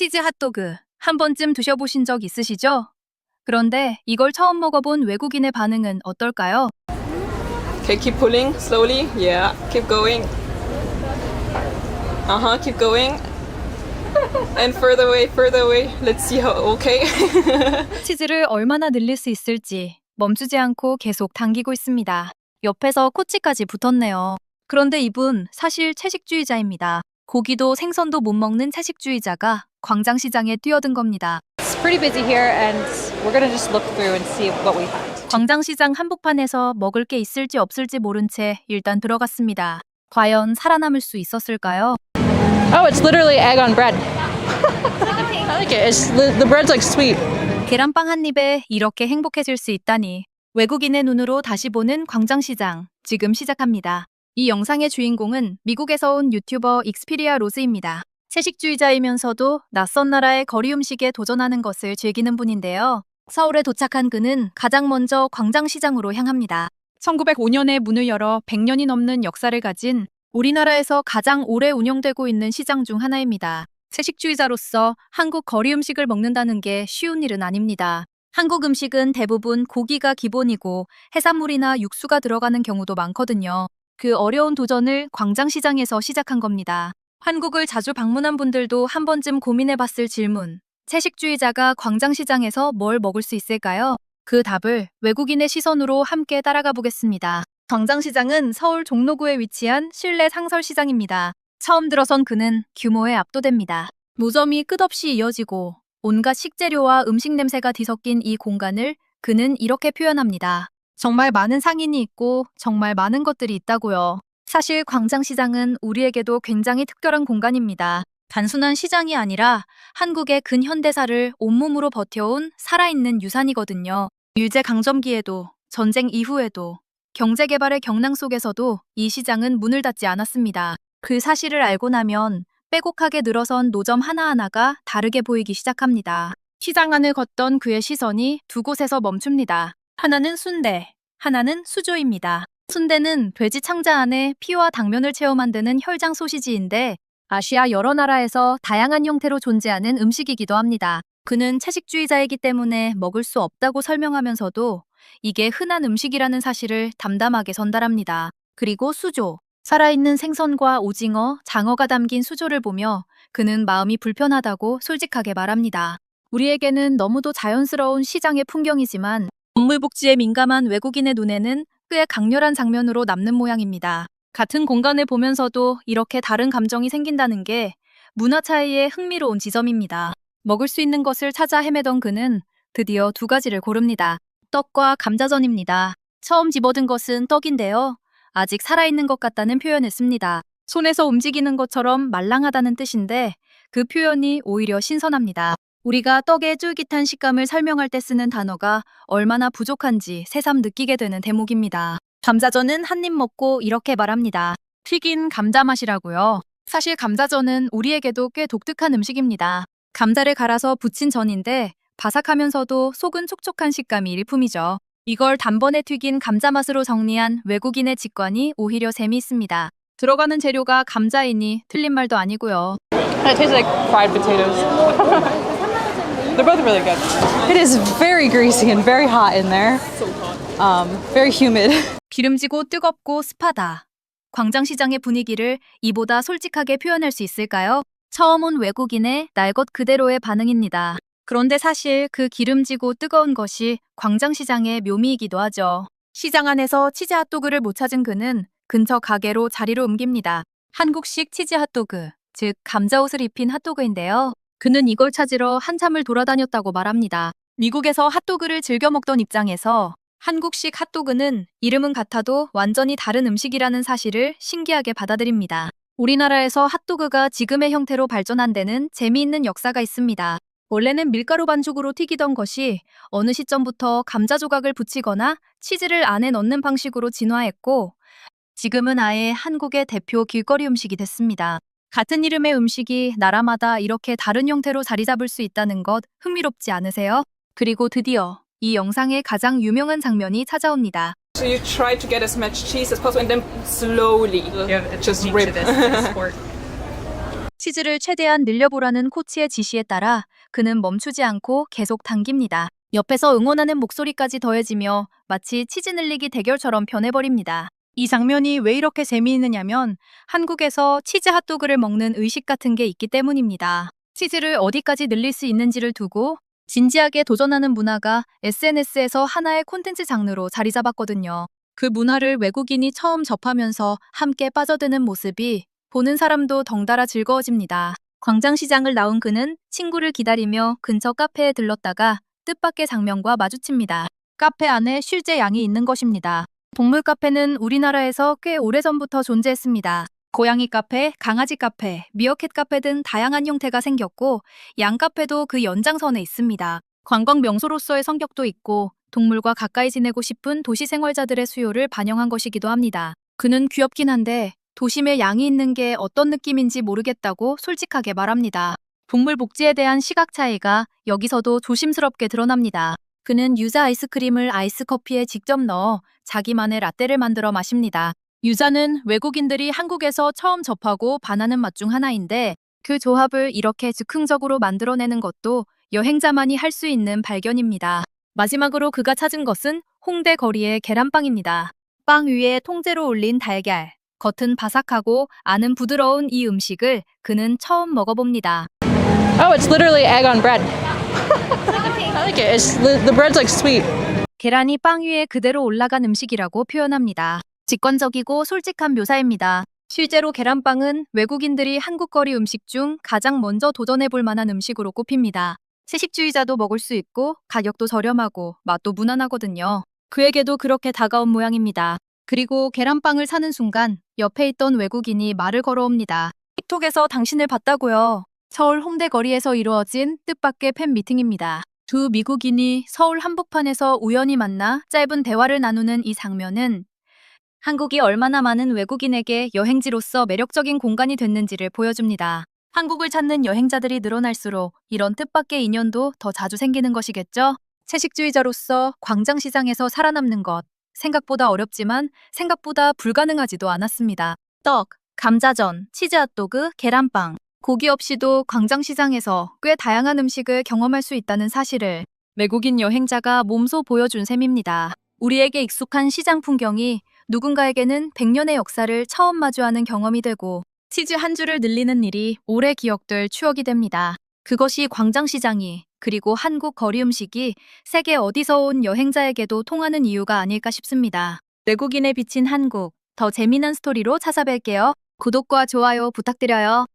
치즈 핫도그 한 번쯤 드셔보신 적 있으시죠? 그런데 이걸 처음 먹어본 외국인의 반응은 어떨까요? Okay, keep pulling slowly. Yeah, keep going. Keep going. And further away, further away. Let's see how, okay. 치즈를 얼마나 늘릴 수 있을지 멈추지 않고 계속 당기고 있습니다. 옆에서 코치까지 붙었네요. 그런데 이분 사실 채식주의자입니다. 고기도 생선도 못 먹는 채식주의자가 광장시장에 뛰어든 겁니다. It's pretty busy here and we're gonna just look through and see what we find. 광장시장 한복판에서 먹을 게 있을지 없을지 모른 채 일단 들어갔습니다. 과연 살아남을 수 있었을까요? Oh, it's literally egg on bread. I like it. The bread's like sweet. 계란빵 한 입에 이렇게 행복해질 수 있다니. 외국인의 눈으로 다시 보는 광장시장, 지금 시작합니다. 이 영상의 주인공은 미국에서 온 유튜버 익스피리아 로즈입니다. 채식주의자이면서도 낯선 나라의 거리 음식에 도전하는 것을 즐기는 분인데요. 서울에 도착한 그는 가장 먼저 광장시장으로 향합니다. 1905년에 문을 열어 100년이 넘는 역사를 가진 우리나라에서 가장 오래 운영되고 있는 시장 중 하나입니다. 채식주의자로서 한국 거리 음식을 먹는다는 게 쉬운 일은 아닙니다. 한국 음식은 대부분 고기가 기본이고 해산물이나 육수가 들어가는 경우도 많거든요. 그 어려운 도전을 광장시장에서 시작한 겁니다. 한국을 자주 방문한 분들도 한 번쯤 고민해봤을 질문. 채식주의자가 광장시장에서 뭘 먹을 수 있을까요? 그 답을 외국인의 시선으로 함께 따라가 보겠습니다. 광장시장은 서울 종로구에 위치한 실내 상설시장입니다. 처음 들어선 그는 규모에 압도됩니다. 노점이 끝없이 이어지고 온갖 식재료와 음식 냄새가 뒤섞인 이 공간을 그는 이렇게 표현합니다. 정말 많은 상인이 있고 정말 많은 것들이 있다고요. 사실 광장시장은 우리에게도 굉장히 특별한 공간입니다. 단순한 시장이 아니라 한국의 근현대사를 온몸으로 버텨온 살아있는 유산이거든요. 일제강점기에도 전쟁 이후에도 경제개발의 경랑 속에서도 이 시장은 문을 닫지 않았습니다. 그 사실을 알고 나면 빼곡하게 늘어선 노점 하나하나가 다르게 보이기 시작합니다. 시장 안을 걷던 그의 시선이 두 곳에서 멈춥니다. 하나는 순대, 하나는 수조입니다. 순대는 돼지 창자 안에 피와 당면을 채워 만드는 혈장 소시지인데 아시아 여러 나라에서 다양한 형태로 존재하는 음식이기도 합니다. 그는 채식주의자이기 때문에 먹을 수 없다고 설명하면서도 이게 흔한 음식이라는 사실을 담담하게 전달합니다. 그리고 수조, 살아있는 생선과 오징어, 장어가 담긴 수조를 보며 그는 마음이 불편하다고 솔직하게 말합니다. 우리에게는 너무도 자연스러운 시장의 풍경이지만 동물 복지에 민감한 외국인의 눈에는 꽤 강렬한 장면으로 남는 모양입니다. 같은 공간을 보면서도 이렇게 다른 감정이 생긴다는 게 문화 차이의 흥미로운 지점입니다. 먹을 수 있는 것을 찾아 헤매던 그는 드디어 두 가지를 고릅니다. 떡과 감자전입니다. 처음 집어든 것은 떡인데요. 아직 살아있는 것 같다는 표현을 씁니다. 손에서 움직이는 것처럼 말랑하다는 뜻인데 그 표현이 오히려 신선합니다. 우리가 떡의 쫄깃한 식감을 설명할 때 쓰는 단어가 얼마나 부족한지 새삼 느끼게 되는 대목입니다. 감자전은 한 입 먹고 이렇게 말합니다. 튀긴 감자 맛이라고요. 사실 감자전은 우리에게도 꽤 독특한 음식입니다. 감자를 갈아서 부친 전인데 바삭하면서도 속은 촉촉한 식감이 일품이죠. 이걸 단번에 튀긴 감자 맛으로 정리한 외국인의 직관이 오히려 재미있습니다. 들어가는 재료가 감자이니 틀린 말도 아니고요. It tastes like fried potatoes. They're both really good. It is very greasy and very hot in there. So hot. Very humid. 기름지고 뜨겁고 습하다. 광장시장의 분위기를 이보다 솔직하게 표현할 수 있을까요? 처음 온 외국인의 날 것 그대로의 반응입니다. 그런데 사실 그 기름지고 뜨거운 것이 광장시장의 묘미이기도 하죠. 시장 안에서 치즈 핫도그를 못 찾은 그는 근처 가게로 자리를 옮깁니다. 한국식 치즈 핫도그, 즉 감자옷을 입힌 핫도그인데요. 그는 이걸 찾으러 한참을 돌아다녔다고 말합니다. 미국에서 핫도그를 즐겨 먹던 입장에서 한국식 핫도그는 이름은 같아도 완전히 다른 음식이라는 사실을 신기하게 받아들입니다. 우리나라에서 핫도그가 지금의 형태로 발전한 데는 재미있는 역사가 있습니다. 원래는 밀가루 반죽으로 튀기던 것이 어느 시점부터 감자 조각을 붙이거나 치즈를 안에 넣는 방식으로 진화했고 지금은 아예 한국의 대표 길거리 음식이 됐습니다. 같은 이름의 음식이 나라마다 이렇게 다른 형태로 자리 잡을 수 있다는 것 흥미롭지 않으세요? 그리고 드디어 이 영상의 가장 유명한 장면이 찾아옵니다. So you try to get as much cheese as possible and then slowly just rip. 치즈를 최대한 늘려보라는 코치의 지시에 따라 그는 멈추지 않고 계속 당깁니다. 옆에서 응원하는 목소리까지 더해지며 마치 치즈 늘리기 대결처럼 변해버립니다. 이 장면이 왜 이렇게 재미있느냐면 한국에서 치즈 핫도그를 먹는 의식 같은 게 있기 때문입니다. 치즈를 어디까지 늘릴 수 있는지를 두고 진지하게 도전하는 문화가 SNS에서 하나의 콘텐츠 장르로 자리 잡았거든요. 그 문화를 외국인이 처음 접하면서 함께 빠져드는 모습이 보는 사람도 덩달아 즐거워집니다. 광장시장을 나온 그는 친구를 기다리며 근처 카페에 들렀다가 뜻밖의 장면과 마주칩니다. 카페 안에 실제 양이 있는 것입니다. 동물 카페는 우리나라에서 꽤 오래전부터 존재했습니다. 고양이 카페, 강아지 카페, 미어캣 카페 등 다양한 형태가 생겼고 양 카페도 그 연장선에 있습니다. 관광 명소로서의 성격도 있고 동물과 가까이 지내고 싶은 도시 생활자들의 수요를 반영한 것이기도 합니다. 그는 귀엽긴 한데 도심에 양이 있는 게 어떤 느낌인지 모르겠다고 솔직하게 말합니다. 동물 복지에 대한 시각 차이가 여기서도 조심스럽게 드러납니다. 그는 유자 아이스크림을 아이스커피에 직접 넣어 자기만의 라떼를 만들어 마십니다. 유자는 외국인들이 한국에서 처음 접하고 반하는 맛 중 하나인데 그 조합을 이렇게 즉흥적으로 만들어내는 것도 여행자만이 할 수 있는 발견입니다. 마지막으로 그가 찾은 것은 홍대 거리의 계란빵입니다. 빵 위에 통째로 올린 달걀, 겉은 바삭하고 안은 부드러운 이 음식을 그는 처음 먹어봅니다. Oh, it's literally egg on bread. I like it. The bread's like sweet. 계란이 빵 위에 그대로 올라간 음식이라고 표현합니다. 직관적이고 솔직한 묘사입니다. 실제로 계란빵은 외국인들이 한국 거리 음식 중 가장 먼저 도전해 볼 만한 음식으로 꼽힙니다. 채식주의자도 먹을 수 있고 가격도 저렴하고 맛도 무난하거든요. 그에게도 그렇게 다가온 모양입니다. 그리고 계란빵을 사는 순간 옆에 있던 외국인이 말을 걸어옵니다. 틱톡에서 당신을 봤다고요. 서울 홍대 거리에서 이루어진 뜻밖의 팬 미팅입니다. 두 미국인이 서울 한복판에서 우연히 만나 짧은 대화를 나누는 이 장면은 한국이 얼마나 많은 외국인에게 여행지로서 매력적인 공간이 됐는지를 보여줍니다. 한국을 찾는 여행자들이 늘어날수록 이런 뜻밖의 인연도 더 자주 생기는 것이겠죠? 채식주의자로서 광장시장에서 살아남는 것, 생각보다 어렵지만 생각보다 불가능하지도 않았습니다. 떡, 감자전, 치즈 핫도그, 계란빵. 고기 없이도 광장시장에서 꽤 다양한 음식을 경험할 수 있다는 사실을 외국인 여행자가 몸소 보여준 셈입니다. 우리에게 익숙한 시장 풍경이 누군가에게는 100년의 역사를 처음 마주하는 경험이 되고 치즈 한 줄을 늘리는 일이 오래 기억될 추억이 됩니다. 그것이 광장시장이 그리고 한국 거리 음식이 세계 어디서 온 여행자에게도 통하는 이유가 아닐까 싶습니다. 외국인에 비친 한국, 더 재미난 스토리로 찾아뵐게요. 구독과 좋아요 부탁드려요.